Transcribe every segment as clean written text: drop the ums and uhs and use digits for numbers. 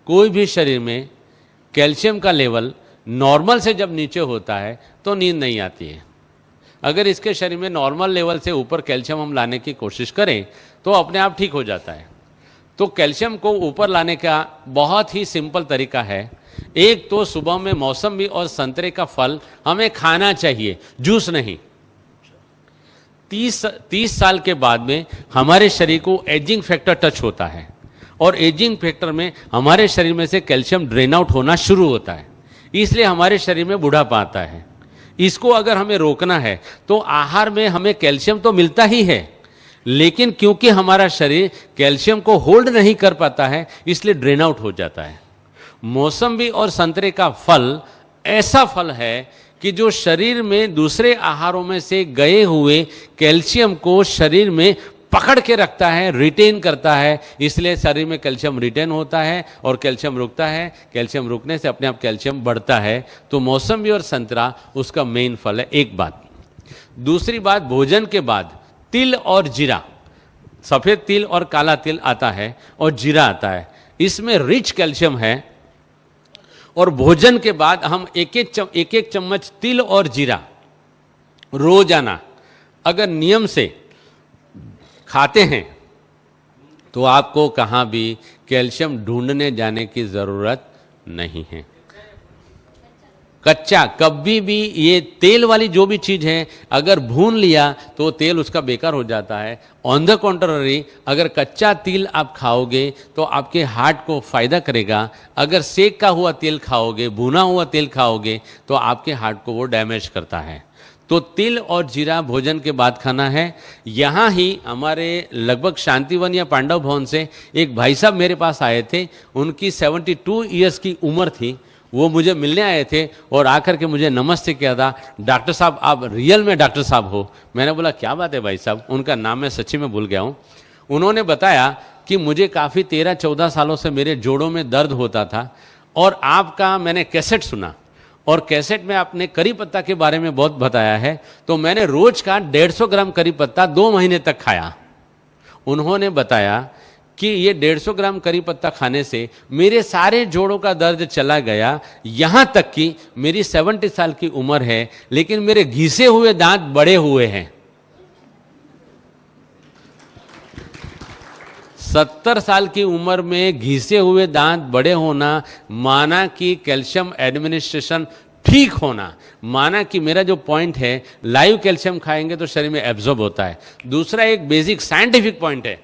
कोई भी शरीर में कैल्शियम का लेवल नॉर्मल से जब नीचे होता है तो नींद नहीं आती है। अगर इसके शरीर में नॉर्मल लेवल से ऊपर कैल्शियम हम लाने की कोशिश करें तो अपने आप ठीक हो जाता है। तो कैल्शियम को ऊपर लाने का बहुत ही सिंपल तरीका है। एक तो सुबह में मौसमी और संतरे का फल हमें खाना चाहिए, जूस नहीं। 30 साल के बाद में हमारे शरीर को एजिंग फैक्टर टच होता है और एजिंग फैक्टर में हमारे शरीर में से कैल्शियम ड्रेन आउट होना शुरू होता है, इसलिए हमारे शरीर में बुढ़ापा आता है। इसको अगर हमें रोकना है तो आहार में हमें कैल्शियम तो मिलता ही है, लेकिन क्योंकि हमारा शरीर कैल्शियम को होल्ड नहीं कर पाता है इसलिए ड्रेन आउट हो जाता है। मौसम्बी और संतरे का फल ऐसा फल है कि जो शरीर में दूसरे आहारों में से गए हुए कैल्शियम को शरीर में पकड़ के रखता है, रिटेन करता है, इसलिए शरीर में कैल्शियम रिटेन होता है और कैल्शियम रुकता है। कैल्शियम रुकने से अपने आप कैल्शियम बढ़ता है। तो मौसम्बी और संतरा उसका मेन फल है। एक बात। दूसरी बात, भोजन के बाद तिल और जीरा, सफ़ेद तिल और काला तिल आता है और जीरा आता है, इसमें रिच कैल्शियम है। और भोजन के बाद हम एक एक चम्मच तिल और जीरा रोजाना अगर नियम से खाते हैं तो आपको कहाँ भी कैल्शियम ढूंढने जाने की ज़रूरत नहीं है। कच्चा कभी भी ये तेल वाली जो भी चीज़ है अगर भून लिया तो तेल उसका बेकार हो जाता है। ऑन द कॉन्ट्ररी, अगर कच्चा तिल आप खाओगे तो आपके हार्ट को फ़ायदा करेगा। अगर सेक का हुआ तेल खाओगे, भुना हुआ तेल खाओगे तो आपके हार्ट को वो डैमेज करता है। तो तिल और जीरा भोजन के बाद खाना है। यहाँ ही हमारे लगभग शांतिवन या पांडव भवन से एक भाई साहब मेरे पास आए थे। उनकी 72 ईयर्स की उम्र थी। वो मुझे मिलने आए थे और आकर के मुझे नमस्ते किया था, डॉक्टर साहब आप रियल में डॉक्टर साहब हो। मैंने बोला क्या बात है भाई साहब, उनका नाम मैं सच्ची में भूल गया हूँ। उन्होंने बताया कि मुझे काफ़ी 13-14 सालों से मेरे जोड़ों में दर्द होता था और आपका मैंने कैसेट सुना और कैसेट में आपने करी पत्ता के बारे में बहुत बताया है, तो मैंने रोज का 150 ग्राम करी पत्ता 2 महीने तक खाया। उन्होंने बताया कि ये 150 ग्राम करी पत्ता खाने से मेरे सारे जोड़ों का दर्द चला गया। यहाँ तक कि मेरी 70 साल की उम्र है लेकिन मेरे घिसे हुए दांत बड़े हुए हैं। 70 साल की उम्र में घिसे हुए दांत बड़े होना माना कि कैल्शियम एडमिनिस्ट्रेशन ठीक होना, माना कि मेरा जो पॉइंट है लाइव कैल्शियम खाएंगे तो शरीर में एब्जॉर्ब होता है। दूसरा एक बेसिक साइंटिफिक पॉइंट है,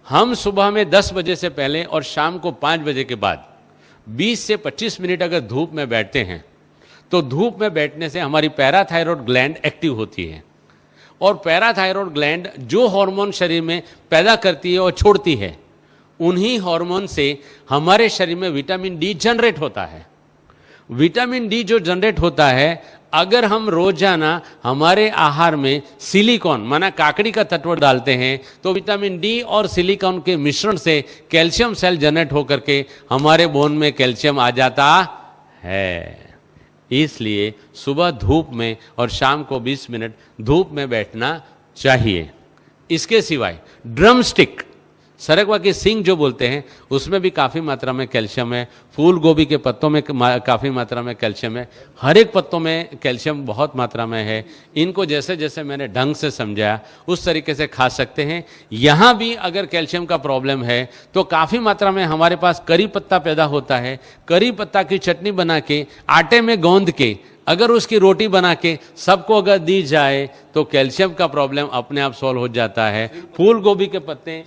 हम सुबह में 10 बजे से पहले और शाम को 5 बजे के बाद 20 से 25 मिनट अगर धूप में बैठते हैं तो धूप में बैठने से हमारी पैराथायरॉयड ग्लैंड एक्टिव होती है और पैराथायरॉयड ग्लैंड जो हार्मोन शरीर में पैदा करती है और छोड़ती है, उन्हीं हार्मोन से हमारे शरीर में विटामिन डी जनरेट होता है। विटामिन डी जो जनरेट होता है, अगर हम रोजाना हमारे आहार में सिलिकॉन माना काकड़ी का तत्व डालते हैं तो विटामिन डी और सिलिकॉन के मिश्रण से कैल्शियम सेल जनरेट होकर के हमारे बोन में कैल्शियम आ जाता है। इसलिए सुबह धूप में और शाम को 20 मिनट धूप में बैठना चाहिए। इसके सिवाय ड्रम स्टिक, सरगवा की सिंग जो बोलते हैं, उसमें भी काफ़ी मात्रा में कैल्शियम है। फूल गोभी के पत्तों में काफ़ी मात्रा में कैल्शियम है। हर एक पत्तों में कैल्शियम बहुत मात्रा में है। इनको जैसे जैसे मैंने ढंग से समझाया उस तरीके से खा सकते हैं। यहाँ भी अगर कैल्शियम का प्रॉब्लम है तो काफ़ी मात्रा में हमारे पास करी पत्ता पैदा होता है। करी पत्ता की चटनी बना के आटे में गूंद के अगर उसकी रोटी बना के सबको अगर दी जाए तो कैल्शियम का प्रॉब्लम अपने आप सॉल्व हो जाता है। फूल गोभी के पत्ते